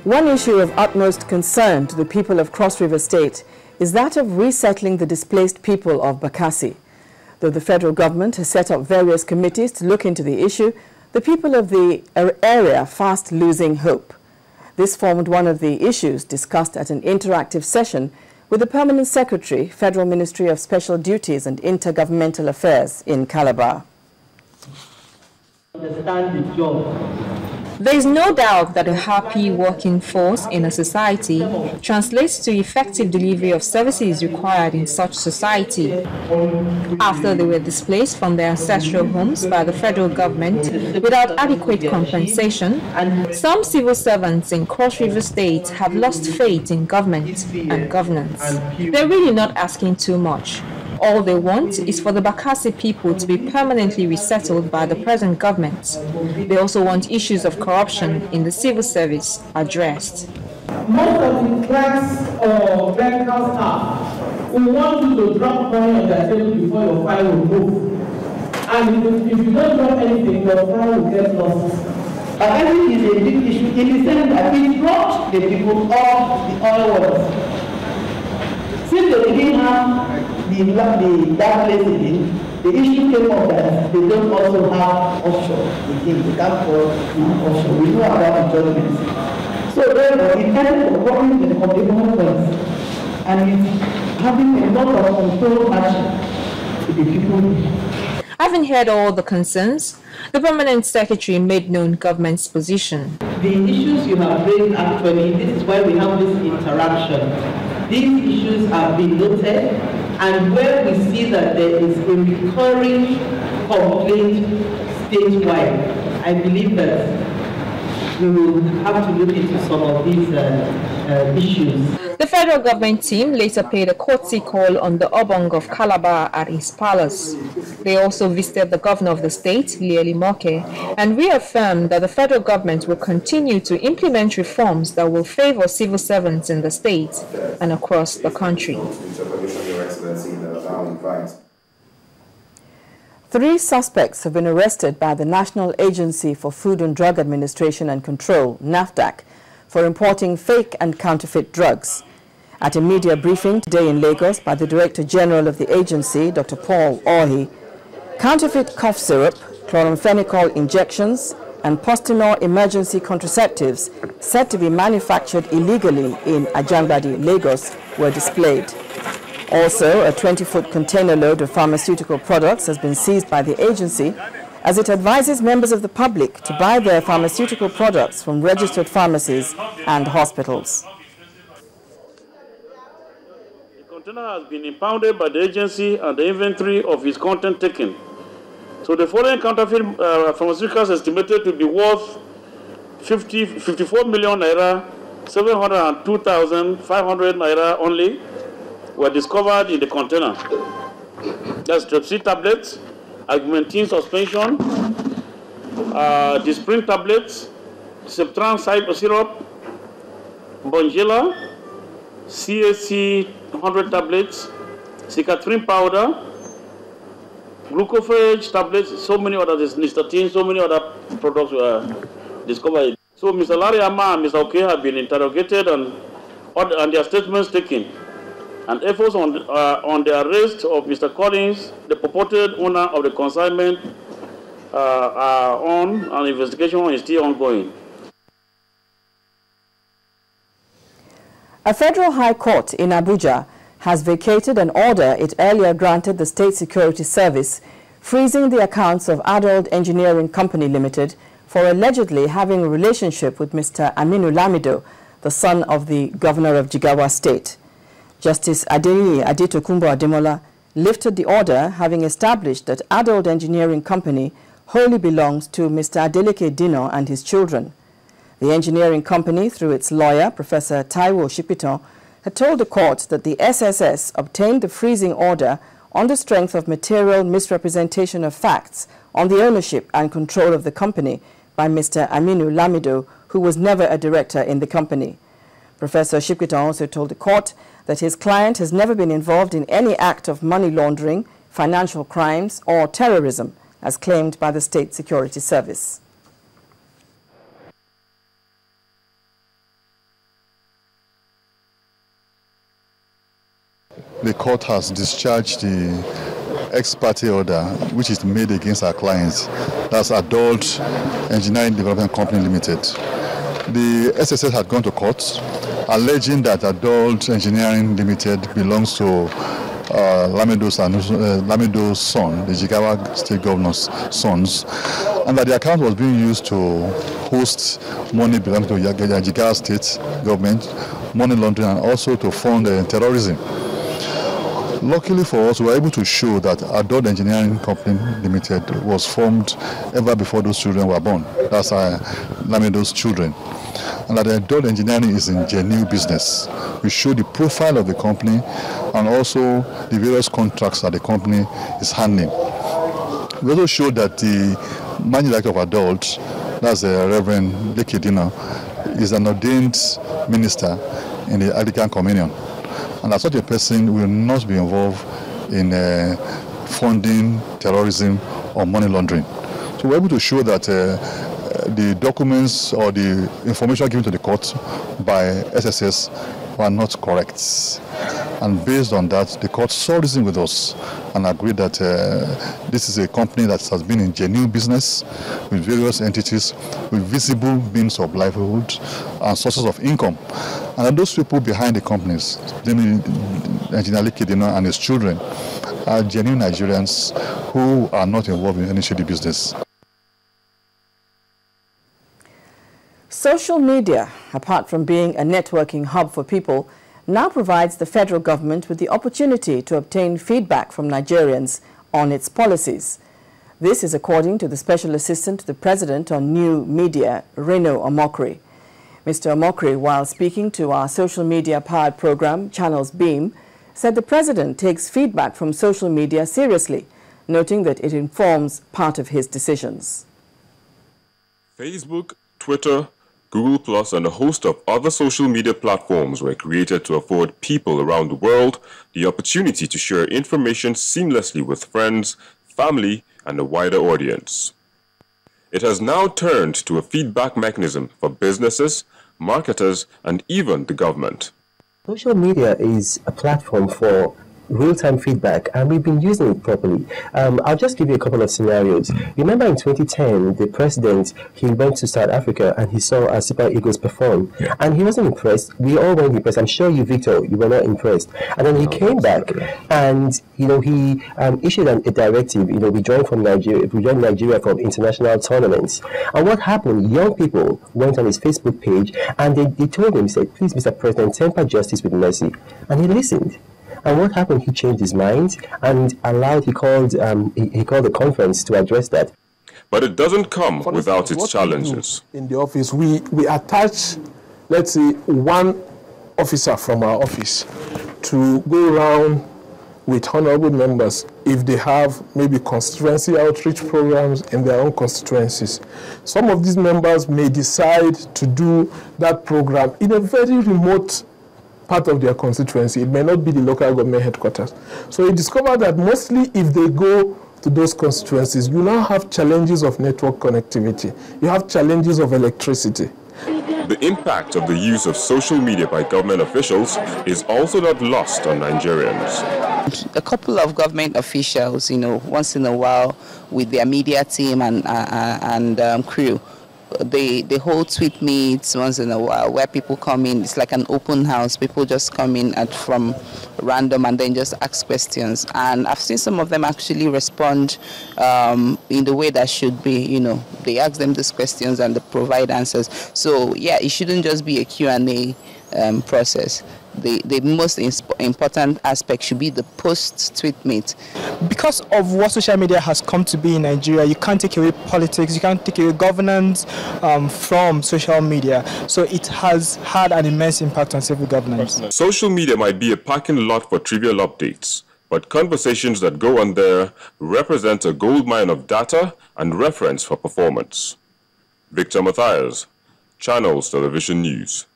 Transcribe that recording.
One issue of utmost concern to the people of Cross River State is that of resettling the displaced people of Bakassi. Though the federal government has set up various committees to look into the issue, the people of the area are fast losing hope. This formed one of the issues discussed at an interactive session with the Permanent Secretary, Federal Ministry of Special Duties and Intergovernmental Affairs in Calabar. Understand the job. There is no doubt that a happy working force in a society translates to effective delivery of services required in such society. After they were displaced from their ancestral homes by the federal government without adequate compensation, some civil servants in Cross River State have lost faith in government and governance. They're really not asking too much. All they want is for the Bakassi people to be permanently resettled by the present government. They also want issues of corruption in the civil service addressed. Most of the clerks or clerical staff will want you to drop money on their table before your file will move. And if you don't drop anything, your file will get lost. Bakassi is a big issue in the sense that it brought the people off the oil wells. Since they didn't have that place again, the issue came up that they don't also have offshore. They can't afford offshore. We know about the judgments. So therefore, it ended up working with the government and it's having a lot of control action to the people. Having heard all the concerns, the Permanent Secretary made known government's position. The issues you have raised actually, this is why we have this interaction. These issues have been noted. And where we see that there is a recurring complaint statewide, I believe that we will have to look into some of these issues. The federal government team later paid a courtesy call on the Obong of Calabar at his palace. They also visited the governor of the state, Lieli Moke, and reaffirmed that the federal government will continue to implement reforms that will favor civil servants in the state and across the country. 3 suspects have been arrested by the National Agency for Food and Drug Administration and Control, NAFDAC, for importing fake and counterfeit drugs. At a media briefing today in Lagos by the Director General of the agency, Dr. Paul Ohi, counterfeit cough syrup, chloramphenicol injections, and Postinor emergency contraceptives said to be manufactured illegally in Ajangbadi, Lagos, were displayed. Also, a 20-foot container load of pharmaceutical products has been seized by the agency as it advises members of the public to buy their pharmaceutical products from registered pharmacies and hospitals. The container has been impounded by the agency and the inventory of its content taken. So the following counterfeit pharmaceuticals estimated to be worth 54 million naira, 702,500 naira only, were discovered in the container. That's Strepsil tablets, augmentin suspension, Disprin tablets, Septran syrup, Bonjela, CAC 100 tablets, Cicatrine powder, glucophage tablets, so many others, Nystatin, so many other products were discovered. So Mr. Larry Ama and Mr. Oke have been interrogated and their statements taken. And efforts on the arrest of Mr. Collins, the purported owner of the consignment, are on, and investigation is still ongoing. A federal high court in Abuja has vacated an order it earlier granted the State Security Service, freezing the accounts of Adult Engineering Company Limited for allegedly having a relationship with Mr. Aminu Lamido, the son of the governor of Jigawa State. Justice Adeniyi Adetokunbo Ademola lifted the order, having established that Adult Engineering Company wholly belongs to Mr. Adeleke Dino and his children. The engineering company, through its lawyer, Professor Taiwo Shipiton, had told the court that the SSS obtained the freezing order on the strength of material misrepresentation of facts on the ownership and control of the company by Mr. Aminu Lamido, who was never a director in the company. Professor Shipiton also told the court that his client has never been involved in any act of money laundering, financial crimes, or terrorism, as claimed by the State Security Service. the court has discharged the ex parte order which is made against our clients. That's Adult Engineering Development Company Limited. The SSS had gone to court alleging that Adult Engineering Limited belongs to Lamido's son, the Jigawa State Governor's sons, and that the account was being used to host money belonging to Jigawa State government, money laundering, and also to fund terrorism. Luckily for us, we were able to show that Adult Engineering Company Limited was formed ever before those children were born. That's Lamido's children. And that Adult Engineering is in genuine business. We show the profile of the company and also the various contracts that the company is handling. We also showed that the managing director of Adult, that's Reverend Lekidino, is an ordained minister in the Anglican Communion. And as such a person will not be involved in funding terrorism or money laundering. So we're able to show that the documents or the information given to the court by SSS were not correct. And based on that, the court saw reason with us and agreed that this is a company that has been in genuine business with various entities with visible means of livelihood and sources of income. And those people behind the companies, Engineer Lekidino and his children, are genuine Nigerians who are not involved in any shady business. Social media, apart from being a networking hub for people, now provides the federal government with the opportunity to obtain feedback from Nigerians on its policies. This is according to the Special Assistant to the President on New Media, Reno Omokri. Mr. Omokri, while speaking to our social media-powered program, Channels Beam, said the President takes feedback from social media seriously, noting that it informs part of his decisions. Facebook, Twitter, Google+, and a host of other social media platforms were created to afford people around the world the opportunity to share information seamlessly with friends, family, and a wider audience. It has now turned to a feedback mechanism for businesses, marketers, and even the government. Social media is a platform for real-time feedback, and we've been using it properly. I'll just give you a couple of scenarios. Remember in 2010, the president, he went to South Africa and he saw our Super Eagles perform, and he wasn't impressed. We all weren't impressed. I'm sure you, Victor, you were not impressed. And then he came back and, he issued a directive, we joined Nigeria from international tournaments. And what happened? Young people went on his Facebook page and they told him, he said, please, Mr. President, temper justice with mercy. And he listened. And what happened? He changed his mind and he called the conference to address that. But it doesn't come without its challenges. In the office, we attach, let's say, one officer from our office to go around with honorable members if they have maybe constituency outreach programs in their own constituencies. Some of these members may decide to do that program in a very remote part of their constituency. It may not be the local government headquarters. So we discovered that mostly if they go to those constituencies, you now have challenges of network connectivity. You have challenges of electricity. The impact of the use of social media by government officials is also not lost on Nigerians. A couple of government officials, once in a while with their media team and crew, they hold tweet meets once in a while where people come in. It's like an open house. People just come in from random and then just ask questions. And I've seen some of them actually respond in the way that should be. They ask them these questions and they provide answers. So yeah, it shouldn't just be a Q&A process. The most important aspect should be the post-tweet meet. Because of what social media has come to be in Nigeria, you can't take away politics, you can't take away governance from social media. So it has had an immense impact on civil governance. Social media might be a parking lot for trivial updates, but conversations that go on there represent a goldmine of data and reference for performance. Victor Matthias, Channels Television News.